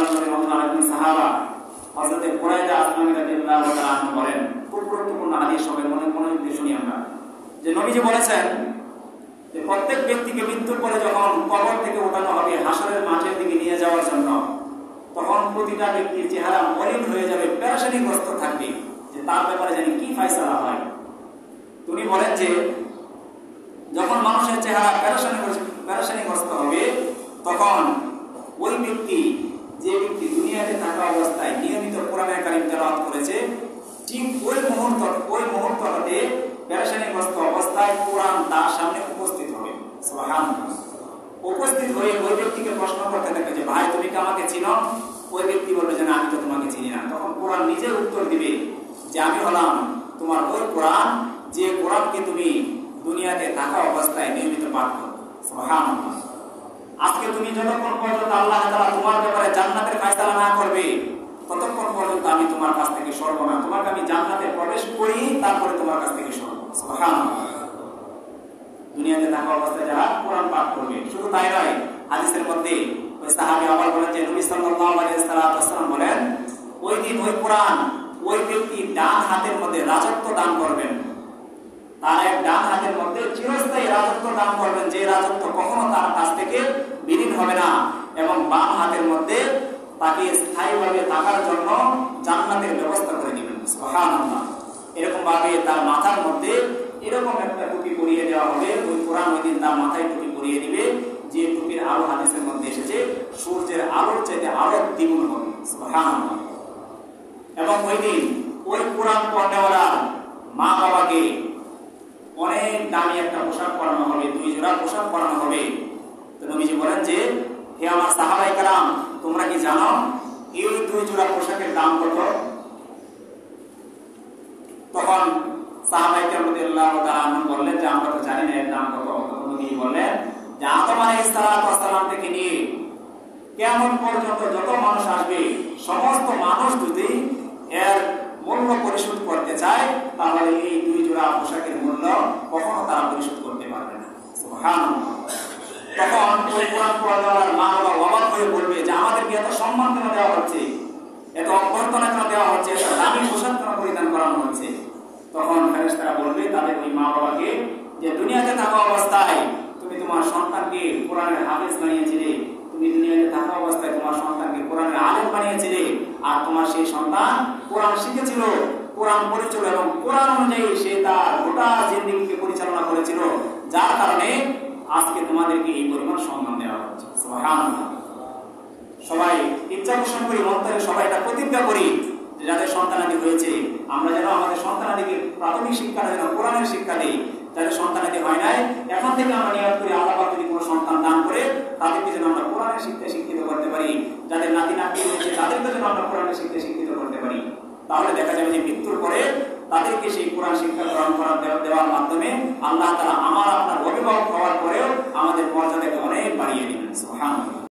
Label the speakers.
Speaker 1: আল্লাহর নবী মুহাম্মদ আলাইহিস সাহাবা হযরত বুরাইদা আসলামী রাদিয়াল্লাহু তাআলা আনহু বলেন, খুব গুরুত্বপূর্ণ হাদিস, সবাই মনে শুনি আমরা, যে নবীজি বলেছেন যে প্রত্যেক ব্যক্তিকে মৃত্যুর পরে যখন কবর থেকে ওঠানো হবে হাসরের মাঠের দিকে নিয়ে যাওয়ার জন্য, তখন প্রতিটা ব্যক্তির চেহারা মলিন হয়ে যাবে, পেরেশানিগ্রস্ত থাকবে যে তার ব্যাপারে জানি কি ফয়সালা হয়। তিনি বলেন যে যখন মানুষের চেহারা পেরেশানিগ্রস্ত হবে, তখন ওই ব্যক্তি, যে ব্যক্তি দুনিয়াতে থাকা অবস্থায় নিয়মিত কোরআনের কারীম তেলাওয়াত করেছে, ঠিক ওই মুহূর্তটাতে পেরেশানিগ্রস্ত অবস্থায় কোরআন তার সামনে উপস্থিত হবে। সুবহানাল্লাহ। উপস্থিত হয়ে ওই ব্যক্তিকে প্রশ্ন করতে থাকে যে ভাই তুমি কি আমাকে চিনো? ওই ব্যক্তি বলবে যে না, আমি তো তোমাকে চিনি না। তখন কোরআন নিজের উত্তর দিবে যে আমি হলাম তোমার ওই কোরআন, যে কোরআনকে তুমি দুনিয়াতে থাকা অবস্থায় নিয়মিত পাঠ করো। সুবহানাল্লাহ। আজকে তুমি যতক্ষণ পর্যন্ত আল্লাহ তাআলা তোমার ব্যাপারে জান্নাতের ফয়সালা না করবে, ততক্ষণ পর্যন্ত আমি তোমার কাছ থেকে সরব না। তোমাকে আমি জান্নাতে প্রবেশ করি, তারপরে তোমার কাছ থেকে সরব। সুবহানাল্লাহ। দুনিয়াতে থাকা অবস্থায় যারা কোরআন পাঠ করবে। শুধু তাই নয়, হাদিসের মধ্যে ওই সাহাবী আবার বলেন যে নবী সাল্লাল্লাহু আলাইহি ওয়াসাল্লাম বলেন, ওই দিন ওই কোরআন ওই ব্যক্তি ডান হাতের মধ্যে রাজত্ব দান করবেন। তার এক ডান হাতের মধ্যে চিরস্থায়ী রাজত্ব দান করবেন, যে রাজত্ব কখনো তার কাছ থেকে বিলীন হবে না, এবং বাম হাতের মধ্যে তাকে স্থায়ীভাবে থাকার জন্য জান্নাতের ব্যবস্থা করে দিবেন। সুবহানাল্লাহ। এরকম ভাবে তার মাথার মধ্যে এরকম একটা টুপি পরিয়ে দেওয়া হবে। ওই কোরআন ওই দিন তার মাথায় টুপি পরিয়ে দিবে, যে টুপির আলো হাদিসের মধ্যে এসেছে সূর্যের আলোর চাইতে আরো দ্বিগুণ হবে। সুবহানাল্লাহ। এবং ওই দিন ওই কোরআন পড়নেওয়ালা মা বাবাকে অনেক দামি একটা পোশাক পরানো হবে, 2 জোড়া পোশাক পরানো হবে। তো নবীজি বলেন যে হে আমার সাহাবায়ে কেরাম, তোমরা কি জানো এই 2 জোড়া পোশাকের দাম কত? তখন সাহাবায়ে কেরাম রাদিয়াল্লাহু তাআলা বললেন যে আমরা তো জানি না এর দাম কত। তখন নবীজি বললেন যে আদম আলাইহিস সালাম থেকে নিয়ে কিয়ামত পর্যন্ত যত মানুষ আসবে, সমস্ত মানুষ যদি এর মূল্য পরিশোধ করতে চায়, তাহলে এই 2 জোড়া পোশাকের মূল্য কখনো তারা পরিশোধ করতে পারবে না। সুবহানাল্লাহ। তখন ওই কোরআন পড়ার মা বাবা অবাক হয়ে বলবে যে আমাদেরকে এত সম্মান কেন দেওয়া হচ্ছে, এত অভ্যর্থনা কেন দেওয়া হচ্ছে, এত দামি পোশাক কেন পরিধান করানো হচ্ছে? তখন ফেরেশতারা বলবে তাদের ওই মা বাবাকে যে দুনিয়াতে থাকা অবস্থায় তুমি তোমার সন্তানকে কোরআনের হাফেজ বানিয়েছিলে, তুমি দুনিয়াতে থাকা অবস্থায় তোমার সন্তানকে কোরআনের আলেম বানিয়েছিলে, আর তোমার সেই সন্তান কোরআন শিখেছিল, কোরআন পড়েছিল, এবং কোরআন অনুযায়ী সে তার গোটা জিন্দেগিকে পরিচালনা করেছিল, যার কারণে আজকে তোমাদেরকে এই পরিমাণ সম্মান দেওয়া হচ্ছে। সুবহানাল্লাহ। সবাই ইচ্ছা পোষণ করি, অন্তরে সবাই এটা প্রতিজ্ঞা করি যে যাদের সন্তানাদি হয়েছে, আমরা যেন আমাদের সন্তানাদিকে প্রাথমিক শিক্ষাটা যেন কোরআনের শিক্ষা দিই। যাদের সন্তানাদি হয় নাই, এখন থেকে আমরা নিয়ত করি আল্লাহ পাক যদি কোনো সন্তান দান করে তাদেরকে যেন আমরা কোরআনের শিক্ষায় শিক্ষিত করতে পারি। যাদের নাতি নাতনি হয়েছে তাদেরকে যেন আমরা কোরআনের শিক্ষায় শিক্ষিত করতে পারি। তাহলে দেখা যাবে যে মৃত্যুর পরে তাদেরকে সেই কোরআন শিক্ষা গ্রহণ দেওয়ার মাধ্যমে আল্লাহ তাআলা আমার আপনার অভিভাবক হওয়ার পরেও আমাদের মর্যাদাকে অনেক বাড়িয়ে দিবেন। সুবহানাল্লাহ।